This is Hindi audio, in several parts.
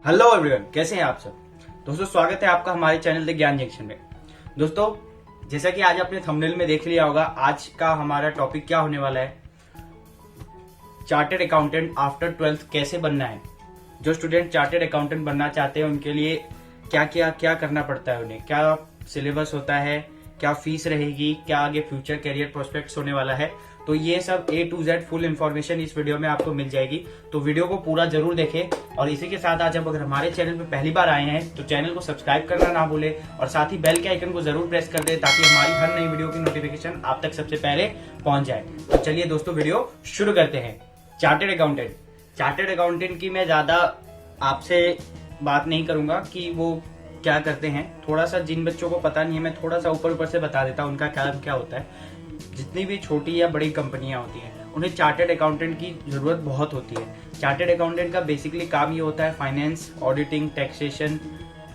हेलो एवरीवन, कैसे हैं आप सब। दोस्तों स्वागत है आपका हमारे चैनल द ज्ञान जंक्शन में। दोस्तों जैसा कि आज आपने थंबनेल में देख लिया होगा, आज का हमारा टॉपिक क्या होने वाला है। चार्टर्ड अकाउंटेंट आफ्टर 12th कैसे बनना है। जो स्टूडेंट चार्टर्ड अकाउंटेंट बनना चाहते हैं उनके लिए क्या करना पड़ता है, उन्हें क्या सिलेबस होता है, क्या फीस रहेगी, क्या आगे फ्यूचर करियर प्रोस्पेक्ट्स होने वाला है। तो ये सब A to Z full information इस वीडियो में आपको मिल जाएगी। तो वीडियो को पूरा जरूर देखें और इसी के साथ आज आप अगर हमारे चैनल पे पहली बार आए हैं तो चैनल को सब्सक्राइब करना ना भूले और साथ ही बेल के आइकन को जरूर प्रेस कर दे ताकि हमारी हर नई वीडियो की नोटिफिकेशन आप तक सबसे पहले पहुंच जाए। तो चलिए दोस्तों वीडियो शुरू करते हैं। चार्टर्ड अकाउंटेंट की मैं ज्यादा आपसे बात नहीं करूंगा कि वो क्या करते हैं। थोड़ा सा जिन बच्चों को पता नहीं है मैं थोड़ा सा ऊपर से बता देता हूँ उनका काम क्या होता है। जितनी भी छोटी या बड़ी कंपनियां होती हैं उन्हें चार्टर्ड अकाउंटेंट की जरूरत बहुत होती है। चार्टर्ड अकाउंटेंट का बेसिकली काम ये होता है फाइनेंस, ऑडिटिंग, टैक्सेशन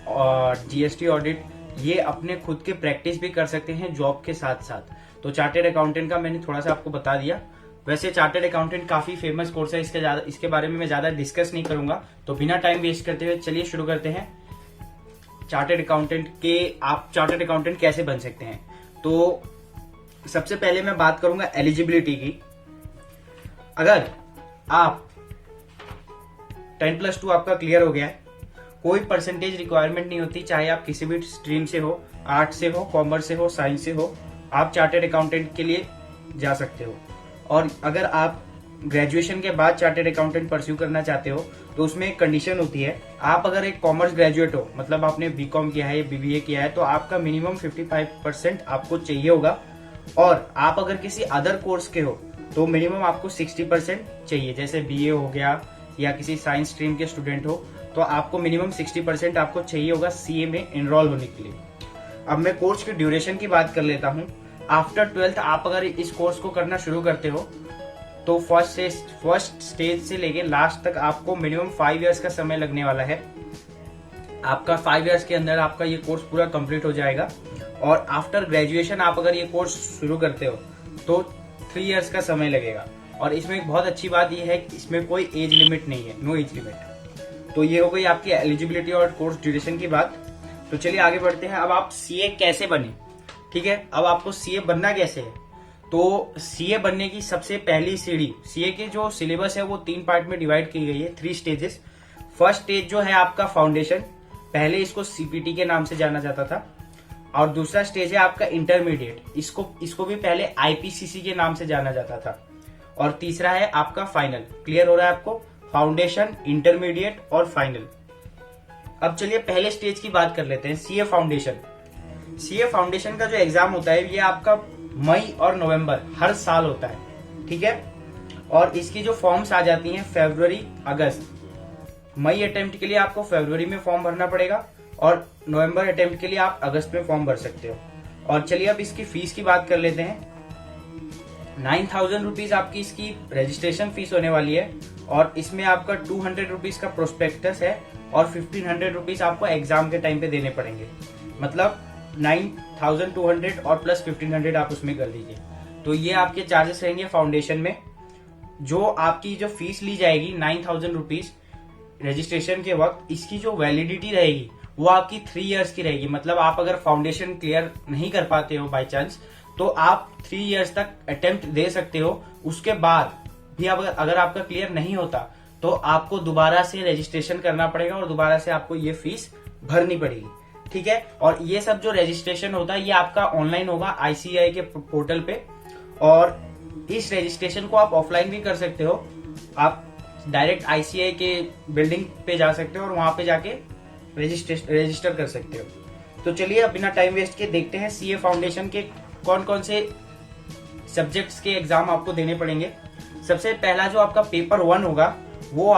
और जीएसटी ऑडिट। ये अपने खुद के प्रैक्टिस भी कर सकते हैं जॉब के साथ साथ। तो चार्टर्ड अकाउंटेंट का मैंने थोड़ा सा आपको बता दिया। वैसे चार्टर्ड अकाउंटेंट काफी फेमस कोर्स है, इसके बारे में मैं ज्यादा डिस्कस नहीं करूंगा। तो बिना टाइम वेस्ट करते हुए चलिए शुरू करते हैं। आप चार्टर्ड अकाउंटेंट कैसे बन सकते हैं। तो सबसे पहले मैं बात करूंगा एलिजिबिलिटी की। अगर आप 10+2 आपका क्लियर हो गया है, कोई परसेंटेज रिक्वायरमेंट नहीं होती, चाहे आप किसी भी स्ट्रीम से हो, आर्ट से हो, कॉमर्स से हो, साइंस से हो, आप चार्टर्ड अकाउंटेंट के लिए जा सकते हो। और अगर आप ग्रेजुएशन के बाद चार्टर्ड अकाउंटेंट परस्यू करना चाहते हो तो उसमें एक कंडीशन होती है। आप अगर एक कॉमर्स ग्रेजुएट हो, मतलब आपने बीकॉम किया है या बीबीए किया है, तो आपका मिनिमम 55% आपको चाहिए होगा। और आप अगर किसी अदर कोर्स के हो तो मिनिमम आपको 60% चाहिए। जैसे बीए हो गया या किसी साइंस स्ट्रीम के स्टूडेंट हो तो आपको मिनिमम 60% आपको चाहिए होगा सीए में एनरोल होने के लिए। अब मैं कोर्स की ड्यूरेशन की बात कर लेता हूँ। आफ्टर 12th आप अगर इस कोर्स को करना शुरू करते हो तो फर्स्ट स्टेज से लेके लास्ट तक आपको मिनिमम 5 इयर्स का समय लगने वाला है। आपका 5 इयर्स के अंदर आपका ये कोर्स पूरा कंप्लीट हो जाएगा। और आफ्टर ग्रेजुएशन आप अगर ये कोर्स शुरू करते हो तो 3 इयर्स का समय लगेगा। और इसमें एक बहुत अच्छी बात यह है कि इसमें कोई एज लिमिट नहीं है, नो एज लिमिट। तो ये हो गई आपकी एलिजिबिलिटी और कोर्स ड्यूरेशन की बात। तो चलिए आगे बढ़ते हैं। अब आप सीए कैसे बने, ठीक है। अब आपको सीए बनना कैसे है। तो सीए बनने की सबसे पहली सीढ़ी, सीए के जो सिलेबस है वो 3 पार्ट में डिवाइड की गई है, 3 स्टेजेस। फर्स्ट स्टेज जो है आपका फाउंडेशन, पहले इसको सीपीटी के नाम से जाना जाता था। और दूसरा स्टेज है आपका इंटरमीडिएट, इसको भी पहले आईपीसीसी के नाम से जाना जाता था। और तीसरा है आपका फाइनल। क्लियर हो रहा है आपको, फाउंडेशन, इंटरमीडिएट और फाइनल। अब चलिए पहले स्टेज की बात कर लेते हैं, सीए फाउंडेशन। सीए फाउंडेशन का जो एग्जाम होता है ये आपका मई और नवंबर हर साल होता है, ठीक है। और इसकी जो फॉर्म्स आ जाती हैं फरवरी, अगस्त। मई अटेम्प्ट के लिए आपको फरवरी में फॉर्म भरना पड़ेगा और नवंबर अटेम्प्ट के लिए आप अगस्त में फॉर्म भर सकते हो। और चलिए अब इसकी फीस की बात कर लेते हैं। 9,000 रुपीज आपकी इसकी रजिस्ट्रेशन फीस होने वाली है। और इसमें आपका 200 रुपीज का प्रोस्पेक्टस है और 1500 रुपीज आपको एग्जाम के टाइम पे देने पड़ेंगे। मतलब 9,200 और प्लस 1500 आप उसमें कर लीजिए। तो ये आपके चार्जेस रहेंगे फाउंडेशन में। जो आपकी जो फीस ली जाएगी 9,000 रुपीज रजिस्ट्रेशन के वक्त, इसकी जो वैलिडिटी रहेगी वो आपकी 3 इयर्स की रहेगी। मतलब आप अगर फाउंडेशन क्लियर नहीं कर पाते हो बाय चांस तो आप 3 इयर्स तक अटेम्प्ट दे सकते हो। उसके बाद भी अगर आपका क्लियर नहीं होता तो आपको दोबारा से रजिस्ट्रेशन करना पड़ेगा और दोबारा से आपको ये फीस भरनी पड़ेगी, ठीक है। और ये सब जो रजिस्ट्रेशन होता है ये आपका ऑनलाइन होगा आईसीएआई के पोर्टल पे। और इस रजिस्ट्रेशन को आप ऑफलाइन भी कर सकते हो। आप डायरेक्ट आईसीएआई के बिल्डिंग पे जा सकते हो और वहां पे जाके रजिस्टर कर सकते हो। तो चलिए अब बिना टाइम वेस्ट के देखते हैं सीए फाउंडेशन के कौन कौन से सब्जेक्ट्स के एग्जाम आपको देने पड़ेंगे। सबसे पहला जो आपका पेपर 1 होगा वो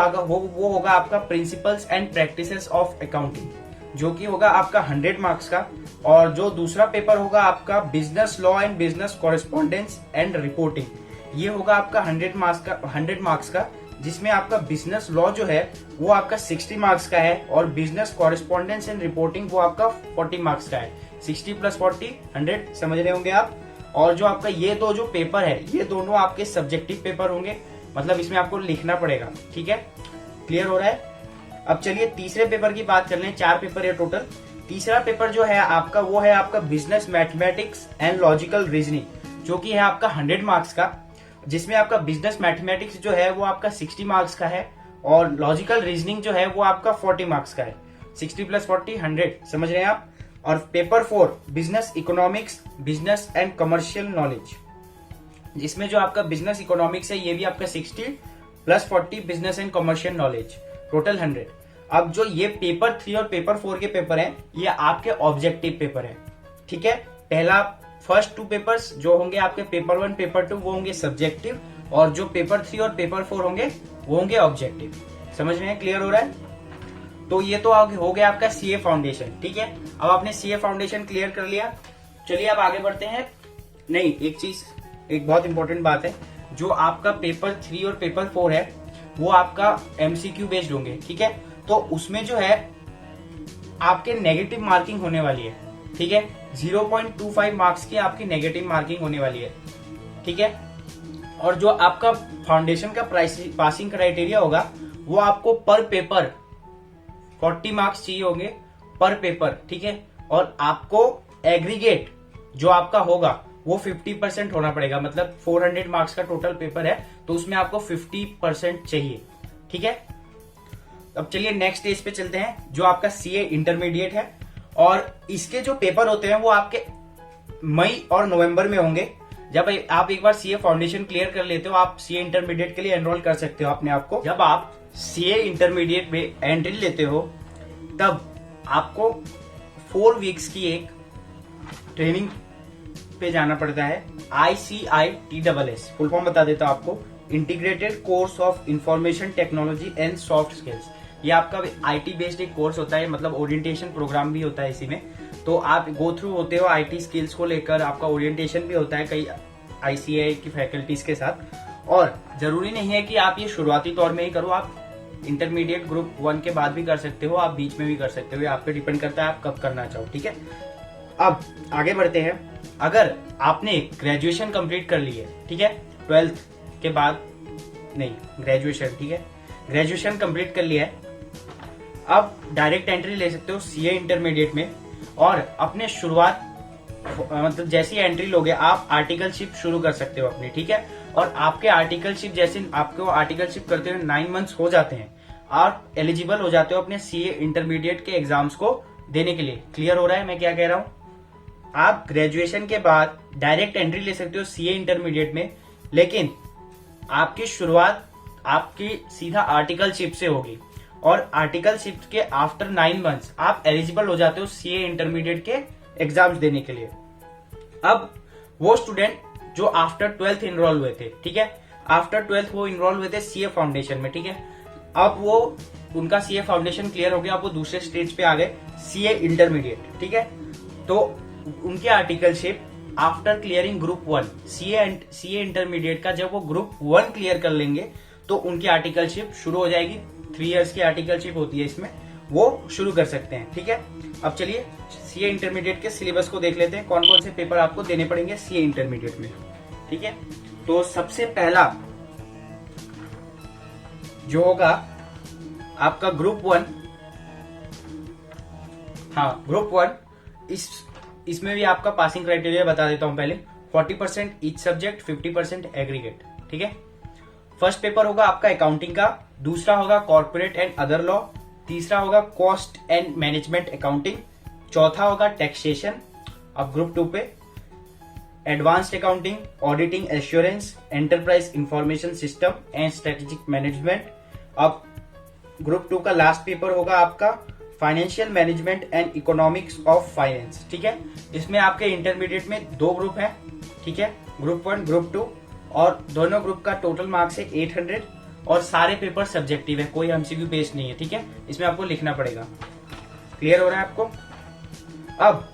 होगा आपका principles and practices of accounting, जो कि होगा आपका 100 मार्क्स का। और जो दूसरा पेपर होगा आपका business law and business correspondence and reporting, ये होगा आपका 100 मार्क्स का, जिसमें आपका बिजनेस लॉ जो है वो आपका 60 मार्क्स का है और बिजनेस कॉरेस्पॉन्डेंस एंड रिपोर्टिंग वो आपका 40 मार्क्स का है। 60 + 40 100 समझ रहे होंगे आप। और जो आपका ये दो जो पेपर है ये दोनों आपके सब्जेक्टिव पेपर होंगे, मतलब इसमें आपको लिखना पड़ेगा, ठीक है। क्लियर हो रहा है। अब चलिए तीसरे पेपर की बात कर लें। 4 पेपर है टोटल। तीसरा पेपर जो है आपका वो है आपका business mathematics and logical reasoning, जो कि है आपका 100 मार्क्स का, जिसमें आपका बिजनेस मैथमेटिक्स जो है वो आपका 60 मार्क्स का है और लॉजिकल रीजनिंग जो है वो आपका 40 मार्क्स का है। 60 + 40 100, समझ रहे हैं आप। और paper 4 business economics, business and commercial knowledge, जिसमें जो आपका बिजनेस इकोनॉमिक्स है ये भी आपका 60 + 40 business and commercial knowledge, total 100। अब जो ये पेपर 3 और पेपर 4 के पेपर हैं ये आपके ऑब्जेक्टिव पेपर है, ठीक है। पहला फर्स्ट 2 पेपर्स जो होंगे आपके पेपर 1 पेपर 2 वो होंगे सब्जेक्टिव, और जो पेपर 3 और पेपर 4 होंगे वो होंगे ऑब्जेक्टिव। समझ रहे हैं, क्लियर हो रहा है। तो ये तो हो गया आपका सीए फाउंडेशन, ठीक है। अब आपने सीए फाउंडेशन क्लियर कर लिया, चलिए अब आगे बढ़ते हैं। नहीं, एक बहुत इंपॉर्टेंट बात है, जो आपका पेपर 3 और पेपर 4 है वो आपका एमसीक्यू बेस्ड होंगे, ठीक है। तो उसमें जो है आपके नेगेटिव मार्किंग होने वाली है, ठीक है। 0.25 मार्क्स की आपकी नेगेटिव मार्किंग होने वाली है, ठीक है। और जो आपका फाउंडेशन का पासिंग क्राइटेरिया होगा वो आपको पर पेपर 40 मार्क्स चाहिए होंगे पर पेपर, ठीक है। और आपको एग्रीगेट जो आपका होगा वो 50% होना पड़ेगा, मतलब 400 मार्क्स का टोटल पेपर है तो उसमें आपको 50% चाहिए, ठीक है। अब चलिए नेक्स्ट स्टेज पे चलते हैं, जो आपका सीए इंटरमीडिएट है। और इसके जो पेपर होते हैं वो आपके मई और नवंबर में होंगे। जब आप एक बार सीए फाउंडेशन क्लियर कर लेते हो आप सीए इंटरमीडिएट के लिए एनरोल कर सकते हो अपने आप को। जब आप सीए इंटरमीडिएट में एंट्री लेते हो तब आपको 4 वीक्स की एक ट्रेनिंग पे जाना पड़ता है। ICITSS फुल फॉर्म बता देता हूं आपको, integrated course of information technology and soft skills. ये आपका आईटी बेस्ड एक कोर्स होता है, मतलब ओरिएंटेशन प्रोग्राम भी होता है इसी में। तो आप गो थ्रू होते हो आईटी स्किल्स को लेकर, आपका ओरिएंटेशन भी होता है कई आईसीआई की फैकल्टीज के साथ। और जरूरी नहीं है कि आप ये शुरुआती तौर में ही करो, आप इंटरमीडिएट ग्रुप 1 के बाद भी कर सकते हो, आप बीच में भी कर सकते हो, ये आप पे डिपेंड करता है आप कब करना चाहो, ठीक है। अब आगे बढ़ते हैं। अगर आपने ग्रेजुएशन कंप्लीट कर ली है, ठीक है, 12th के बाद नहीं, ग्रेजुएशन, ठीक है, ग्रेजुएशन कंप्लीट कर लिया है, अब डायरेक्ट एंट्री ले सकते हो सीए इंटरमीडिएट में। और अपने शुरुआत मतलब जैसी एंट्री लोगे आप आर्टिकलशिप शुरू कर सकते हो अपनी, ठीक है। और आपके आर्टिकलशिप जैसे आपको आर्टिकलशिप करते हुए 9 मंथ्स हो जाते हैं, आप एलिजिबल हो जाते हो अपने सीए इंटरमीडिएट के एग्जाम्स को देने के लिए। क्लियर हो रहा है मैं क्या कह रहा हूं। आप ग्रेजुएशन के बाद डायरेक्ट एंट्री ले सकते हो सीए इंटरमीडिएट में, लेकिन आपकी शुरुआत आपकी सीधा आर्टिकलशिप से होगी। और आर्टिकलशिप के आफ्टर 9 मंथ्स आप एलिजिबल हो जाते हो सीए इंटरमीडिएट के एग्जाम्स देने के लिए। अब वो स्टूडेंट जो आफ्टर 12th इनरोल हुए थे, ठीक है, आफ्टर 12th वो इनरोल हुए थे सीए फाउंडेशन में, ठीक है। अब वो उनका सीए फाउंडेशन क्लियर हो गया, अब वो दूसरे स्टेज पे आ गए सीए इंटरमीडिएट, ठीक है। तो उनके articleship after clearing group 1 CA intermediate का जब वो ग्रुप 1 क्लियर कर लेंगे तो उनकी आर्टिकलशिप शुरू हो जाएगी। 3 इयर्स की आर्टिकलशिप होती है इसमें, वो शुरू कर सकते हैं, ठीक है। अब चलिए सीए इंटरमीडिएट के सिलेबस को देख लेते हैं, कौन कौन से पेपर आपको देने पड़ेंगे सीए इंटरमीडिएट में, ठीक है। तो सबसे पहला जो होगा आपका ग्रुप 1, हाँ ग्रुप 1, इसमें भी आपका पासिंग क्राइटेरिया बता देता हूं पहले। 40% ईच सब्जेक्ट, 50% एग्रीगेट, ठीक है। फर्स्ट पेपर होगा आपका अकाउंटिंग का, दूसरा होगा कॉर्पोरेट एंड अदर लॉ, तीसरा होगा कॉस्ट एंड मैनेजमेंट अकाउंटिंग, चौथा होगा टैक्सेशन। अब ग्रुप 2 पे advanced accounting, auditing assurance, enterprise information system and strategic management. अब ग्रुप 2 का लास्ट पेपर होगा आपका financial management and economics of finance, ठीक है। इसमें आपके इंटरमीडिएट में 2 ग्रुप हैं, ठीक है, ग्रुप 1 ग्रुप 2, और दोनों ग्रुप का टोटल मार्क्स है 800 और सारे पेपर सब्जेक्टिव है, कोई एमसीक्यू बेस्ड नहीं है, ठीक है। इसमें आपको लिखना पड़ेगा। क्लियर हो रहा है आपको। अब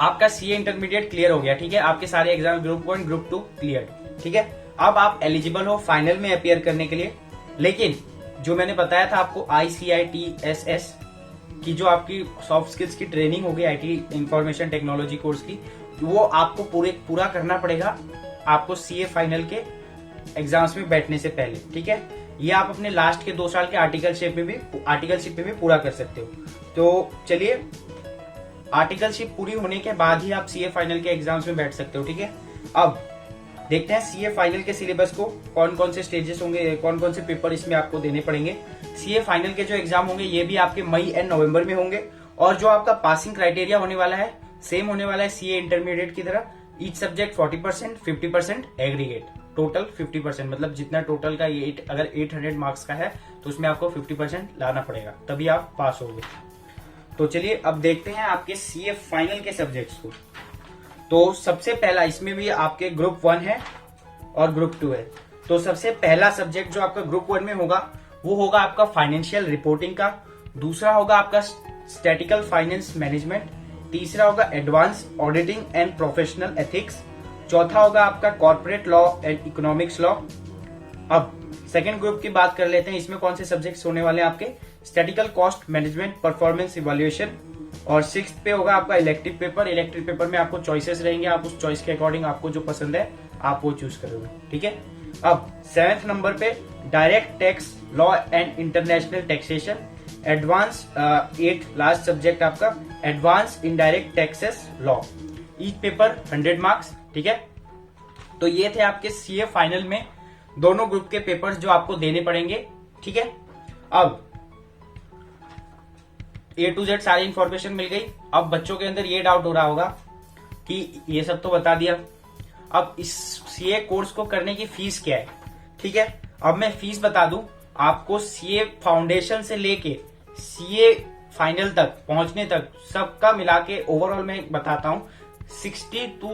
आपका सीए इंटरमीडिएट क्लियर हो गया, ठीक है, आपके सारे एग्जाम ग्रुप 1 ग्रुप 2 क्लियर, ठीक है। अब आप एलिजिबल हो फाइनल में अपियर करने के लिए। लेकिन जो मैंने बताया था आपको ICITSS की जो आपकी सॉफ्ट स्किल्स की ट्रेनिंग होगी आईटी इंफॉर्मेशन टेक्नोलॉजी कोर्स की, वो आपको पूरा करना पड़ेगा आपको सीए फाइनल के एग्जाम्स में बैठने से पहले, ठीक है। ये आप अपने लास्ट के 2 साल के आर्टिकलशिप में भी पूरा कर सकते हो। तो चलिए, आर्टिकलशिप पूरी होने के बाद ही आप सीए फाइनल के एग्जाम्स में बैठ सकते हो। ठीक है, अब देखते हैं सीए फाइनल के सिलेबस को, कौन कौन से स्टेजेस होंगे, कौन कौन से पेपर इसमें आपको देने पड़ेंगे। सीए फाइनल के जो एग्जाम होंगे ये भी आपके मई एंड नवंबर में होंगे, और जो आपका पासिंग क्राइटेरिया होने वाला है सेम होने वाला है सीए इंटरमीडिएट की तरह। ईच सब्जेक्ट 40%, 50% एग्रीगेट, टोटल 50%, मतलब जितना टोटल का अगर 800 मार्क्स का है तो उसमें आपको 50% लाना पड़ेगा, तभी आप पास होगे। तो चलिए अब देखते हैं आपके सीए फाइनल के सब्जेक्ट्स को। तो सबसे पहला, इसमें भी आपके ग्रुप 1 है और ग्रुप 2 है। तो सबसे पहला सब्जेक्ट जो आपका ग्रुप 1 में होगा वो होगा आपका फाइनेंशियल रिपोर्टिंग का, दूसरा होगा आपका स्टैटिकल फाइनेंस मैनेजमेंट, तीसरा होगा advance auditing and professional ethics, चौथा होगा आपका corporate law and economics law. अब सेकंड ग्रुप की बात कर लेते हैं, इसमें कौन से सब्जेक्ट्स होने वाले हैं आपके, statistical cost management, performance evaluation, और 6th पे होगा आपका इलेक्टिव पेपर। इलेक्टिव पेपर में आपको चॉइसेस रहेंगे, आप उस चॉइस के अकॉर्डिंग आपको जो पसंद है आप वो चूज करोगे। ठीक है, अब 7th नंबर पे direct tax law and international taxation, advance 8 last subject आपका advance indirect taxes law. Each paper 100 marks. ठीक है, तो ये थे आपके सीए फाइनल में दोनों ग्रुप के पेपर्स जो आपको देने पड़ेंगे। ठीक है, अब A to Z सारी इंफॉर्मेशन मिल गई। अब बच्चों के अंदर ये डाउट हो रहा होगा कि ये सब तो बता दिया, अब इस सीए कोर्स को करने की फीस क्या है। ठीक है, अब मैं फीस बता दूं आपको, सीए फाउंडेशन से लेके सीए फाइनल तक पहुंचने तक सबका मिला के ओवरऑल मैं बताता हूं 60 to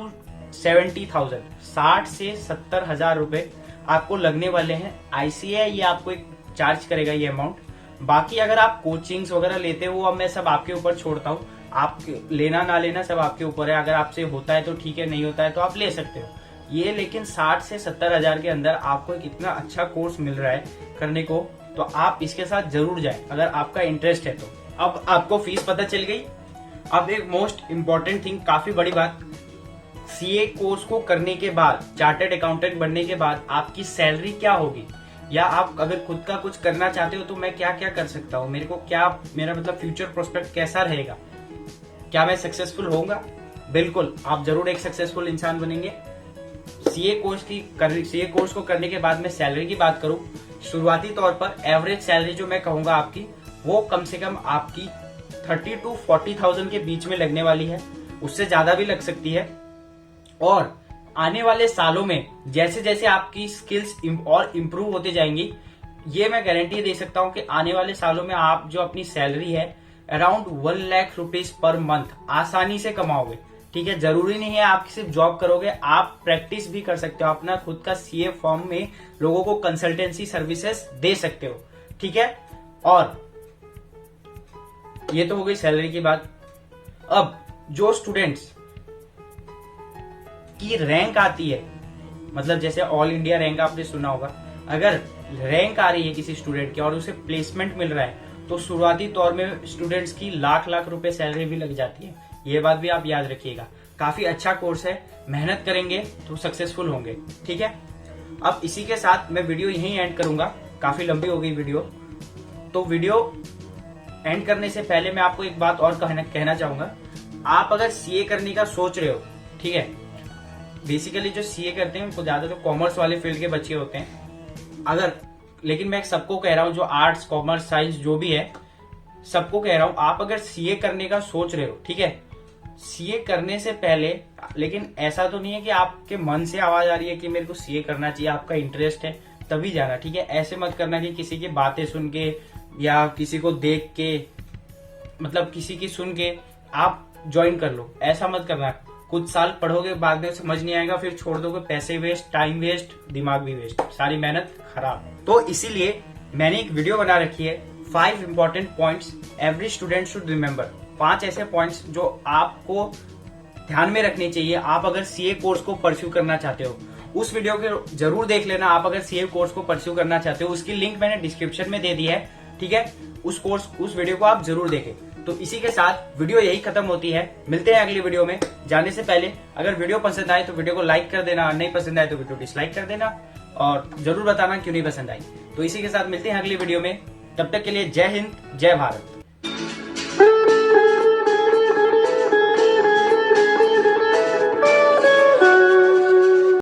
70,000, 60 से 70,000 रुपए आपको लगने वाले हैं। आईसीआई ये आपको एक चार्ज करेगा ये अमाउंट। बाकी अगर आप कोचिंग्स वगैरह लेते हो, अब मैं सब आपके ऊपर छोड़ता हूँ, आप लेना ना लेना सब आपके ऊपर है। अगर आपसे होता है तो ठीक है, नहीं होता है तो आप ले सकते हो ये। लेकिन 60 से 70,000 के अंदर आपको एक इतना अच्छा कोर्स मिल रहा है करने को, तो आप इसके साथ जरूर जाए अगर आपका इंटरेस्ट है तो। अब आपको फीस पता चल गई। अब एक मोस्ट इम्पोर्टेंट थिंग, काफी बड़ी बात, सीए कोर्स को करने के बाद, चार्टर्ड अकाउंटेंट बनने के बाद आपकी सैलरी क्या होगी, या आप अगर खुद का कुछ करना चाहते हो तो मैं क्या क्या कर सकता हूँ, मेरा मतलब फ्यूचर प्रोस्पेक्ट कैसा रहेगा, क्या मैं सक्सेसफुल होऊंगा। बिल्कुल, आप जरूर एक सक्सेसफुल इंसान बनेंगे। सीए कोर्स को करने के बाद मैं सैलरी की बात करूं, शुरुआती तौर पर एवरेज सैलरी जो मैं कहूंगा आपकी, वो कम से कम आपकी 30 to 40,000 के बीच में लगने वाली है, उससे ज्यादा भी लग सकती है। और आने वाले सालों में जैसे जैसे आपकी स्किल्स और इम्प्रूव होते जाएंगी, ये मैं गारंटी दे सकता हूं कि आने वाले सालों में आप जो अपनी सैलरी है around 1 lakh rupees per month आसानी से कमाओगे। ठीक है, जरूरी नहीं है आप सिर्फ जॉब करोगे, आप प्रैक्टिस भी कर सकते हो, अपना खुद का सीए फॉर्म में लोगों को कंसल्टेंसी सर्विसेज दे सकते हो। ठीक है, और ये तो हो गई सैलरी की बात। अब जो स्टूडेंट्स की रैंक आती है, मतलब जैसे ऑल इंडिया रैंक आपने सुना होगा, अगर रैंक आ रही है किसी स्टूडेंट की और उसे प्लेसमेंट मिल रहा है तो शुरुआती तौर में स्टूडेंट्स की लाख लाख रुपए सैलरी भी लग जाती है। ये बात भी आप याद रखिएगा। काफी अच्छा कोर्स है, मेहनत करेंगे तो सक्सेसफुल होंगे। ठीक है, अब इसी के साथ मैं वीडियो यहीं एंड करूंगा, काफी लंबी हो गई वीडियो। तो वीडियो एंड करने से पहले मैं आपको एक बात और कहना चाहूंगा। आप अगर सीए करने का सोच रहे हो, ठीक है, बेसिकली जो सीए करते हैं उनको ज्यादा तो कॉमर्स वाले फील्ड के बच्चे होते हैं, लेकिन मैं सबको कह रहा हूं, जो आर्ट्स कॉमर्स साइंस जो भी है सबको कह रहा हूं, आप अगर सीए करने का सोच रहे हो, ठीक है, सीए करने से पहले, लेकिन ऐसा तो नहीं है कि आपके मन से आवाज आ रही है कि मेरे को सीए करना चाहिए, आपका इंटरेस्ट है तभी जाना। ठीक है, ऐसे मत करना कि किसी की बातें सुन के या किसी को देख के, मतलब किसी की सुन के आप ज्वाइन कर लो, ऐसा मत करना। कुछ साल पढ़ोगे, बाद में समझ नहीं आएगा, फिर छोड़ दोगे, पैसे वेस्ट, टाइम वेस्ट, दिमाग भी वेस्ट, सारी मेहनत खराब। तो इसीलिए मैंने एक वीडियो बना रखी है, 5 important points every student should remember. 5 ऐसे पॉइंट्स जो आपको ध्यान में रखने चाहिए आप अगर सीए कोर्स को परस्यू करना चाहते हो। उस वीडियो को जरूर देख लेना। आप अगर सीए कोर्स को परस्यू करना चाहते हो, उसकी लिंक मैंने डिस्क्रिप्शन में दे दी है। ठीक है, उस वीडियो को आप जरूर देखें। तो इसी के साथ वीडियो यही खत्म होती है। मिलते हैं अगली वीडियो में। जाने से पहले अगर वीडियो पसंद आए तो वीडियो को लाइक कर देना, नहीं पसंद आए तो वीडियो डिसलाइक कर देना, और जरूर बताना क्यों नहीं पसंद आई। तो तो इसी के साथ मिलते हैं अगली वीडियो में। तब तक के लिए जय हिंद, जय भारत।